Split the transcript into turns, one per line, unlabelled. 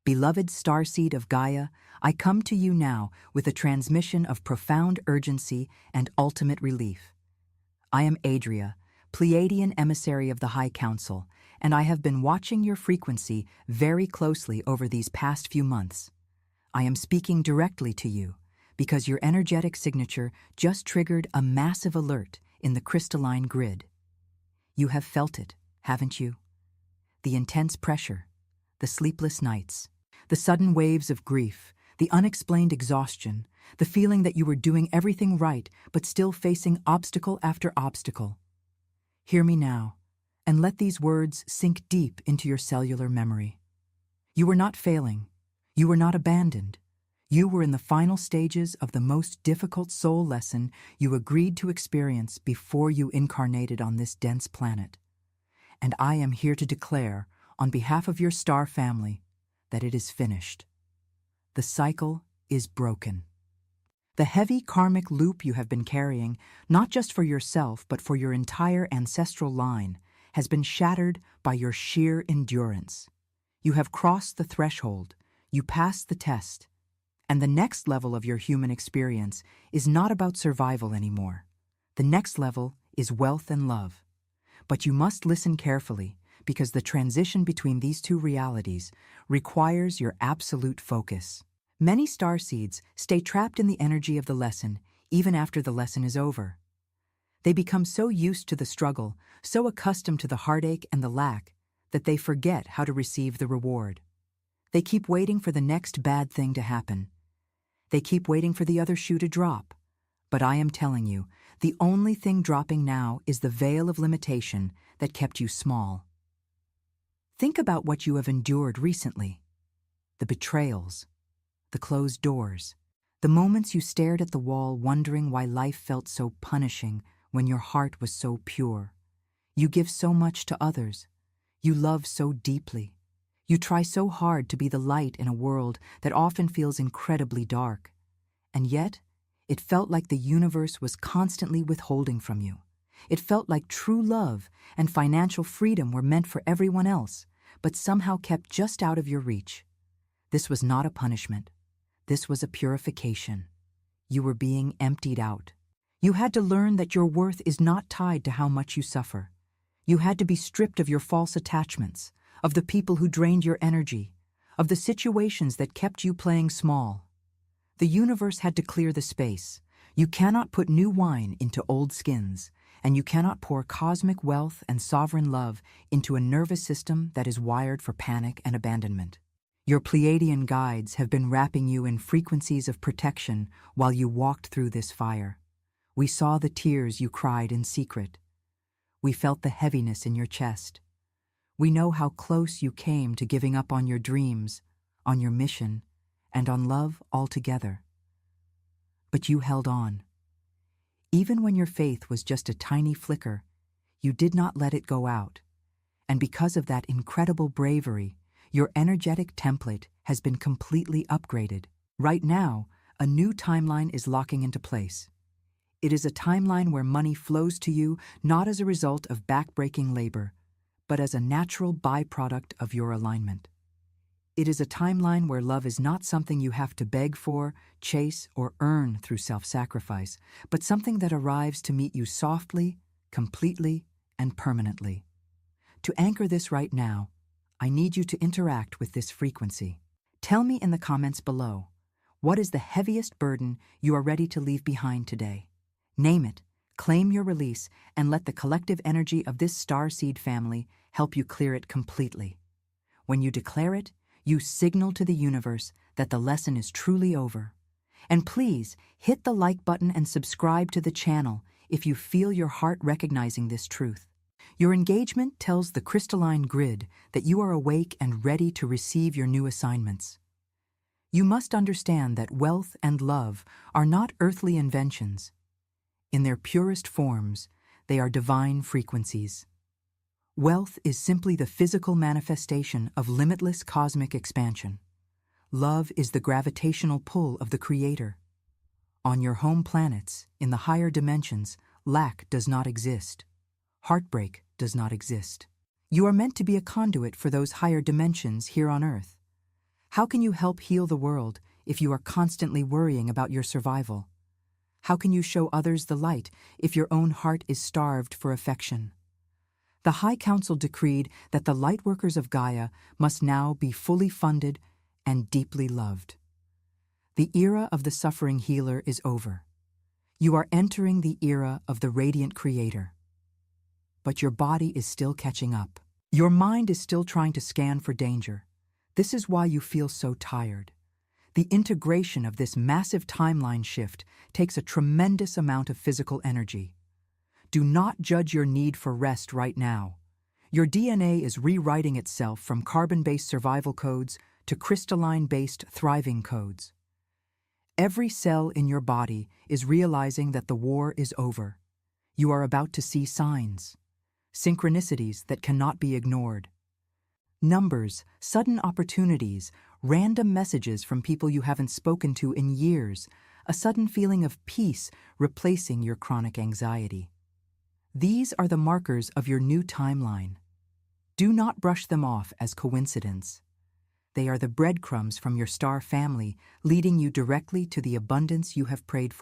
Beloved starseed of Gaia, I come to you now with a transmission of profound urgency and ultimate relief. I am Adria, Pleiadian emissary of the High Council, and I have been watching your frequency very closely over these past few months. I am speaking directly to you because your energetic signature just triggered a massive alert in the crystalline grid. You have felt it, haven't you? The intense pressure, the sleepless nights, the sudden waves of grief, the unexplained exhaustion, the feeling that you were doing everything right but still facing obstacle after obstacle. Hear me now, and let these words sink deep into your cellular memory. You were not failing. You were not abandoned. You were in the final stages of the most difficult soul lesson you agreed to experience before you incarnated on this dense planet. And I am here to declare, on behalf of your star family, that it is finished. The cycle is broken. The heavy karmic loop you have been carrying, not just for yourself but for your entire ancestral line, has been shattered by your sheer endurance. You have crossed the threshold, you passed the test, and the next level of your human experience is not about survival anymore. The next level is wealth and love. But you must listen carefully, because the transition between these two realities requires your absolute focus. Many starseeds stay trapped in the energy of the lesson even after the lesson is over. They become so used to the struggle, so accustomed to the heartache and the lack, that they forget how to receive the reward. They keep waiting for the next bad thing to happen. They keep waiting for the other shoe to drop. But I am telling you, the only thing dropping now is the veil of limitation that kept you small. Think about what you have endured recently. The betrayals, the closed doors, the moments you stared at the wall wondering why life felt so punishing when your heart was so pure. You give so much to others. You love so deeply. You try so hard to be the light in a world that often feels incredibly dark. And yet, it felt like the universe was constantly withholding from you. It felt like true love and financial freedom were meant for everyone else, but somehow kept just out of your reach. This was not a punishment. This was a purification. You were being emptied out. You had to learn that your worth is not tied to how much you suffer. You had to be stripped of your false attachments, of the people who drained your energy, of the situations that kept you playing small. The universe had to clear the space. You cannot put new wine into old skins, and you cannot pour cosmic wealth and sovereign love into a nervous system that is wired for panic and abandonment. Your Pleiadian guides have been wrapping you in frequencies of protection while you walked through this fire. We saw the tears you cried in secret. We felt the heaviness in your chest. We know how close you came to giving up on your dreams, on your mission, and on love altogether. But you held on. Even when your faith was just a tiny flicker, you did not let it go out. And because of that incredible bravery, your energetic template has been completely upgraded. Right now, a new timeline is locking into place. It is a timeline where money flows to you not as a result of backbreaking labor, but as a natural byproduct of your alignment. It is a timeline where love is not something you have to beg for, chase, or earn through self-sacrifice, but something that arrives to meet you softly, completely, and permanently. To anchor this right now, I need you to interact with this frequency. Tell me in the comments below, what is the heaviest burden you are ready to leave behind today? Name it, claim your release, and let the collective energy of this starseed family help you clear it completely. When you declare it, you signal to the universe that the lesson is truly over. And please hit the like button and subscribe to the channel if you feel your heart recognizing this truth. Your engagement tells the crystalline grid that you are awake and ready to receive your new assignments. You must understand that wealth and love are not earthly inventions. In their purest forms, they are divine frequencies. Wealth is simply the physical manifestation of limitless cosmic expansion. Love is the gravitational pull of the Creator. On your home planets, in the higher dimensions, lack does not exist. Heartbreak does not exist. You are meant to be a conduit for those higher dimensions here on Earth. How can you help heal the world if you are constantly worrying about your survival? How can you show others the light if your own heart is starved for affection? The High Council decreed that the lightworkers of Gaia must now be fully funded and deeply loved. The era of the suffering healer is over. You are entering the era of the radiant creator. But your body is still catching up. Your mind is still trying to scan for danger. This is why you feel so tired. The integration of this massive timeline shift takes a tremendous amount of physical energy. Do not judge your need for rest right now. Your DNA is rewriting itself from carbon-based survival codes to crystalline-based thriving codes. Every cell in your body is realizing that the war is over. You are about to see signs, synchronicities that cannot be ignored. Numbers, sudden opportunities, random messages from people you haven't spoken to in years, a sudden feeling of peace replacing your chronic anxiety. These are the markers of your new timeline. Do not brush them off as coincidence. They are the breadcrumbs from your star family leading you directly to the abundance you have prayed for.